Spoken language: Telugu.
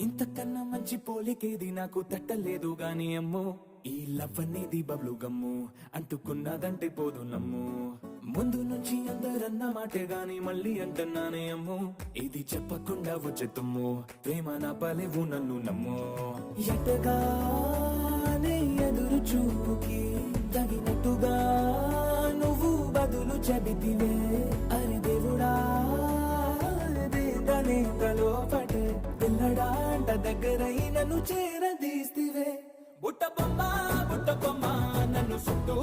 ఇంతకన్నా మంచి పోలికేది నాకు తట్టలేదు గాని అమ్మో ఈ లవ్ అనేది బబ్లు గమ్ము అంటుకున్నదంటే పోదు నమ్ము ముందు నుంచి అందరన్న మాటే గాని మళ్ళీ అంటున్నానే అమ్ము ఇది చెప్పకుండా వచ్చే తుమ్ము ప్రేమ నా పలేవు నన్ను నమ్ము ఎటగానే ఎదురు చూపుకి తగినట్టుగా నువ్వు బదులు చెబితివే అరే దేవుడా లోపటే పిల్లడాంట దగ్గరై నన్ను చేరదీస్తివే బుట్ట బొమ్మ నన్ను చుట్టూ